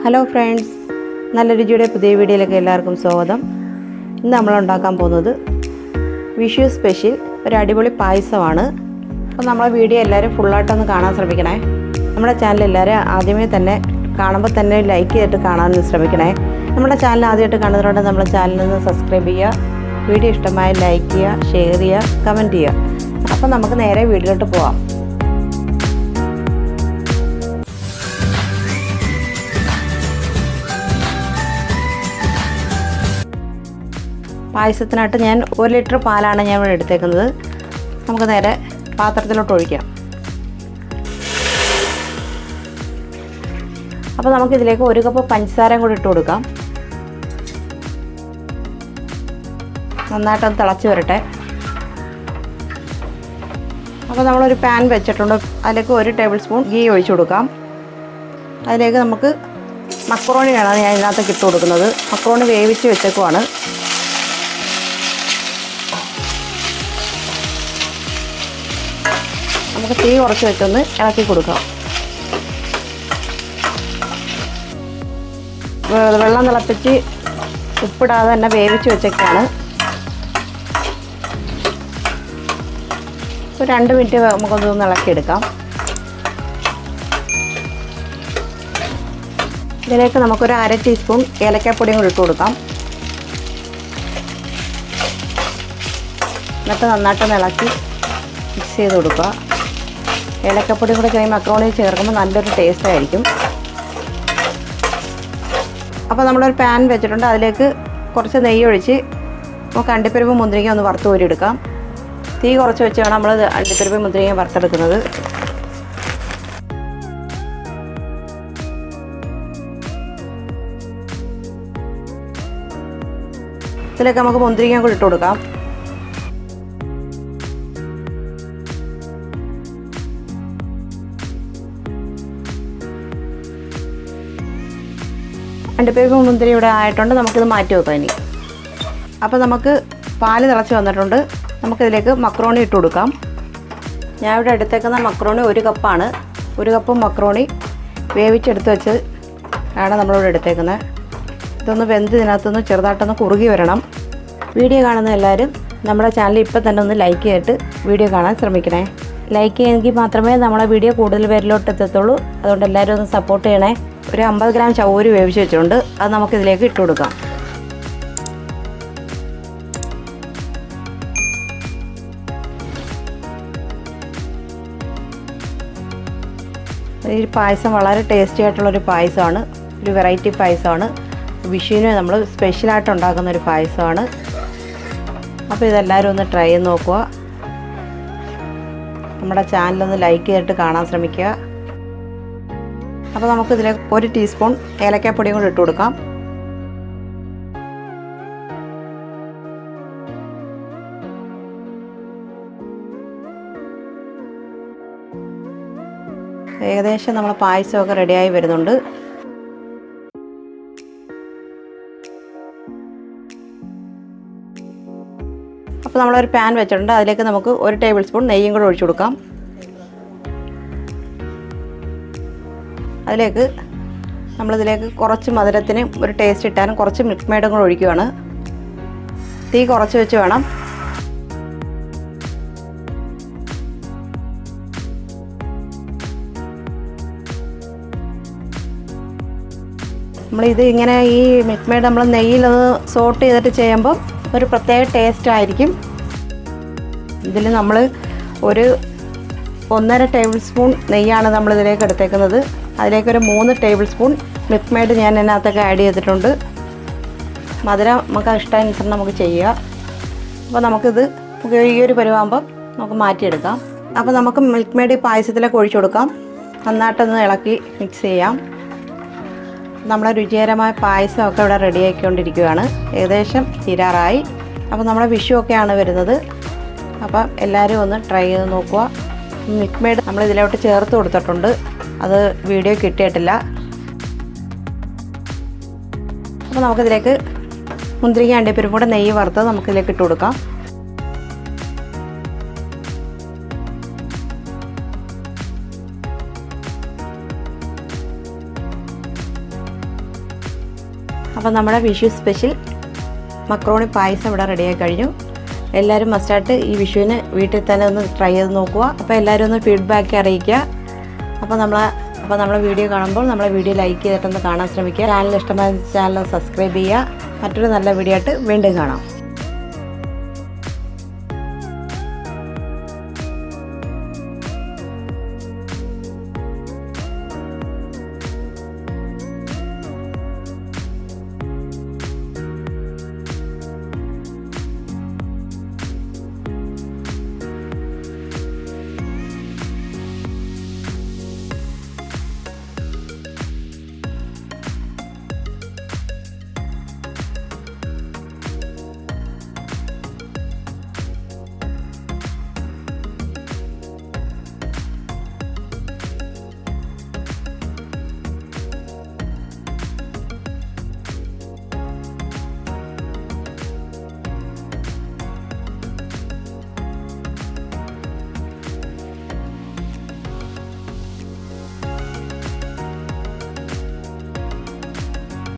Hello friends, നല്ല രുചിയുടെ പുതിയ വീഡിയോയിലേക്ക് എല്ലാവർക്കും സ്വാഗതം. ഇന്ന് നമ്മൾ ഉണ്ടാക്കാൻ പോകുന്നത് വിഷു സ്പെഷ്യൽ ഒരു അടിപൊളി പായസമാണ്. അപ്പോൾ നമ്മളെ വീഡിയോ എല്ലാവരും ഫുള്ളായിട്ടൊന്ന് കാണാൻ ശ്രമിക്കണേ. നമ്മുടെ ചാനൽ എല്ലാവരും ആദ്യമേ തന്നെ കാണുമ്പോൾ തന്നെ ലൈക്ക് ചെയ്തിട്ട് കാണാൻ ശ്രമിക്കണേ. നമ്മുടെ ചാനൽ ആദ്യമായിട്ട് കാണുന്നതുകൊണ്ട് നമ്മുടെ ചാനലിൽ നിന്ന് സബ്സ്ക്രൈബ് ചെയ്യുക, വീഡിയോ ഇഷ്ടമായി ലൈക്ക് ചെയ്യുക, ഷെയർ ചെയ്യുക, കമൻറ്റ് ചെയ്യുക. അപ്പോൾ നമുക്ക് നേരെ വീഡിയോയിലോട്ട് പോകാം. പായസത്തിനായിട്ട് ഞാൻ 1 ലിറ്റർ പാലാണ് ഞാൻ ഇവിടെ എടുത്തേക്കുന്നത്. നമുക്ക് നേരെ പാത്രത്തിലോട്ട് ഒഴിക്കാം. അപ്പോൾ നമുക്കിതിലേക്ക് 1 കപ്പ് പഞ്ചസാരയും കൂടി ഇട്ട് കൊടുക്കാം. നന്നായിട്ടൊന്ന് തിളച്ച് വരട്ടെ. അപ്പോൾ നമ്മളൊരു പാൻ വെച്ചിട്ടുണ്ട്. അതിലേക്ക് 1 ടേബിൾ സ്പൂൺ ഗീ ഒഴിച്ചു കൊടുക്കാം. അതിലേക്ക് നമുക്ക് മക്രോണിയാണ് ഞാൻ ഇതിനകത്തേക്ക് ഇട്ട് കൊടുക്കുന്നത്. മക്രോണി വേവിച്ച് വെച്ചേക്കുവാണ്. നമുക്ക് തീ കുറച്ച് വെച്ചൊന്ന് ഇളക്കി കൊടുക്കാം. വെള്ളം തിളപ്പിച്ച് ഉപ്പിടാതെ തന്നെ വേവിച്ച് വെച്ചൊക്കെയാണ്. ഒരു 2 മിനിറ്റ് നമുക്കൊന്ന് ഇളക്കിയെടുക്കാം. ഇതിലേക്ക് നമുക്കൊരു 1/2 ടീസ്പൂൺ ഏലക്കാപ്പൊടിയും കൂടി ഇട്ട് കൊടുക്കാം. എന്നിട്ട് നന്നായിട്ടൊന്ന് ഇളക്കി മിക്സ് ചെയ്ത് കൊടുക്കുക. ഏലക്കപ്പൊടി കൂടെ കഴിഞ്ഞ് മക്രോണി ചേർക്കുമ്പോൾ നല്ലൊരു ടേസ്റ്റ് ആയിരിക്കും. അപ്പോൾ നമ്മളൊരു പാൻ വെച്ചിട്ടുണ്ട്. അതിലേക്ക് കുറച്ച് നെയ്യ് ഒഴിച്ച് നമുക്ക് അണ്ടിപ്പരിപ്പ് മുന്തിരിങ്ങ ഒന്ന് വറുത്ത് കോരിയെടുക്കാം. തീ കുറച്ച് വെച്ച് വേണം നമ്മൾ അണ്ടിപ്പരിപ്പ് മുന്തിരിങ്ങ വറുത്തെടുക്കുന്നത്. ഇതിലേക്ക് നമുക്ക് മുന്തിരിങ്ങ കൂടി ഇട്ട് കൊടുക്കാം. അണ്ടിപ്പരിപ്പ് മുന്തിരി ഇവിടെ ആയിട്ടുണ്ട്. നമുക്കിത് മാറ്റി വെക്കാം ഇനി. അപ്പോൾ നമുക്ക് പാല് തിളച്ച് വന്നിട്ടുണ്ട്. നമുക്കിതിലേക്ക് മക്രോണി ഇട്ട് കൊടുക്കാം. ഞാൻ ഇവിടെ എടുത്തേക്കുന്ന മക്രോണി 1 കപ്പാണ്. 1 കപ്പ് മക്രോണി വേവിച്ചെടുത്ത് വെച്ച് ആണ് നമ്മളിവിടെ എടുത്തേക്കുന്നത്. ഇതൊന്ന് വെന്ത് ഇതിനകത്തൊന്ന് ചെറുതായിട്ടൊന്ന് കുറുകി വരണം. വീഡിയോ കാണുന്ന എല്ലാവരും നമ്മുടെ ചാനൽ ഇപ്പോൾ തന്നെ ഒന്ന് ലൈക്ക് ചെയ്തിട്ട് വീഡിയോ കാണാൻ ശ്രമിക്കണേ. ലൈക്ക് ചെയ്യുമെങ്കിൽ മാത്രമേ നമ്മളെ വീഡിയോ കൂടുതൽ പേരിലോട്ട് എത്തത്തുള്ളൂ. അതുകൊണ്ട് എല്ലാവരും ഒന്ന് സപ്പോർട്ട് ചെയ്യണേ. ഒരു 50 ഗ്രാം ചവ്വരി വേവിച്ച് വെച്ചിട്ടുണ്ട്. അത് നമുക്കിതിലേക്ക് ഇട്ട് കൊടുക്കാം. ഈ പായസം വളരെ ടേസ്റ്റി ആയിട്ടുള്ളൊരു പായസമാണ്. ഒരു വെറൈറ്റി പായസമാണ്. വിഷുവിന് നമ്മൾ സ്പെഷ്യലായിട്ട് ഉണ്ടാക്കുന്ന ഒരു പായസമാണ്. അപ്പോൾ ഇതെല്ലാവരും ഒന്ന് ട്രൈ ചെയ്ത് നോക്കുക. നമ്മുടെ ചാനലൊന്ന് ലൈക്ക് ചെയ്തിട്ട് കാണാൻ ശ്രമിക്കുക. അപ്പോൾ നമുക്കിതിലേക്ക് 1 ടീസ്പൂൺ ഏലക്കാപ്പൊടിയും കൂടി ഇട്ട് കൊടുക്കാം. ഏകദേശം നമ്മളെ പായസമൊക്കെ റെഡിയായി വരുന്നുണ്ട്. അപ്പോൾ നമ്മളൊരു പാൻ വെച്ചിട്ടുണ്ട്. അതിലേക്ക് നമുക്ക് 1 ടേബിൾ സ്പൂൺ നെയ്യും കൂടെ ഒഴിച്ചു കൊടുക്കാം. അതിലേക്ക് നമ്മളിതിലേക്ക് കുറച്ച് മധുരത്തിന് ഒരു ടേസ്റ്റ് ഇട്ടാനും കുറച്ച് മിൽക്ക് മെയ്ഡും കൂടെ ഒഴിക്കുകയാണ്. തീ കുറച്ച് വെച്ച് വേണം. നമ്മളിത് ഇങ്ങനെ ഈ മിൽക്ക് മെയ്ഡ് നമ്മൾ നെയ്യിലൊന്ന് സോട്ട് ചെയ്തിട്ട് ചെയ്യുമ്പോൾ ഒരു പ്രത്യേക ടേസ്റ്റ് ആയിരിക്കും. ഇതിൽ നമ്മൾ ഒരു 1.5 ടേബിൾ സ്പൂൺ നെയ്യാണ് നമ്മളിതിലേക്ക് എടുത്തേക്കുന്നത്. അതിലേക്കൊരു 3 ടേബിൾ സ്പൂൺ മിൽക്ക് മെയ്ഡ് ഞാൻ ഇതിനകത്തൊക്കെ ആഡ് ചെയ്തിട്ടുണ്ട്. മധുരം നമുക്ക് ഇഷ്ടാനുസരണം നമുക്ക് ചെയ്യുക. അപ്പോൾ നമുക്കിത് ഈ ഒരു പരുവാകുമ്പോൾ നമുക്ക് മാറ്റിയെടുക്കാം. അപ്പോൾ നമുക്ക് മിൽക്ക് മെയ്ഡ് ഈ പായസത്തിലേക്ക് ഒഴിച്ചു കൊടുക്കാം. നന്നായിട്ടൊന്ന് ഇളക്കി മിക്സ് ചെയ്യാം. നമ്മളെ രുചികരമായ പായസമൊക്കെ ഇവിടെ റെഡി ആക്കിക്കൊണ്ടിരിക്കുകയാണ്. ഏകദേശം തീരാറായി. അപ്പോൾ നമ്മുടെ വിഷുവൊക്കെയാണ് വരുന്നത്. അപ്പം എല്ലാവരും ഒന്ന് ട്രൈ ചെയ്ത് നോക്കുക. മിൽക്ക് മെയ്ഡ് നമ്മൾ ഇതിലോട്ട് ചേർത്ത് കൊടുത്തിട്ടുണ്ട്. അത് വീഡിയോ കിട്ടിയിട്ടില്ല. അപ്പോൾ നമുക്കിതിലേക്ക് മുന്തിരിങ്ങ അണ്ടിപ്പരിപ്പും കൂടെ നെയ്യ് വറുത്ത് നമുക്കിതിലേക്ക് ഇട്ട് കൊടുക്കാം. അപ്പോൾ നമ്മുടെ വിഷു സ്പെഷ്യൽ മക്രോണി പായസം ഇവിടെ റെഡിയായി കഴിഞ്ഞു. എല്ലാവരും മസ്റ്റായിട്ട് ഈ വിഷുവിന് വീട്ടിൽ തന്നെ ഒന്ന് ട്രൈ ചെയ്ത് നോക്കുക. അപ്പോൾ എല്ലാവരും ഒന്ന് ഫീഡ്ബാക്ക് അറിയിക്കുക. അപ്പോൾ നമ്മളെ വീഡിയോ കാണുമ്പോൾ നമ്മളെ വീഡിയോ ലൈക്ക് ചെയ്തിട്ടൊന്ന് കാണാൻ ശ്രമിക്കുക. ചാനൽ ഇഷ്ടമായ ചാനൽ സബ്സ്ക്രൈബ് ചെയ്യുക. മറ്റൊരു നല്ല വീഡിയോ ആയിട്ട് വീണ്ടും കാണാം.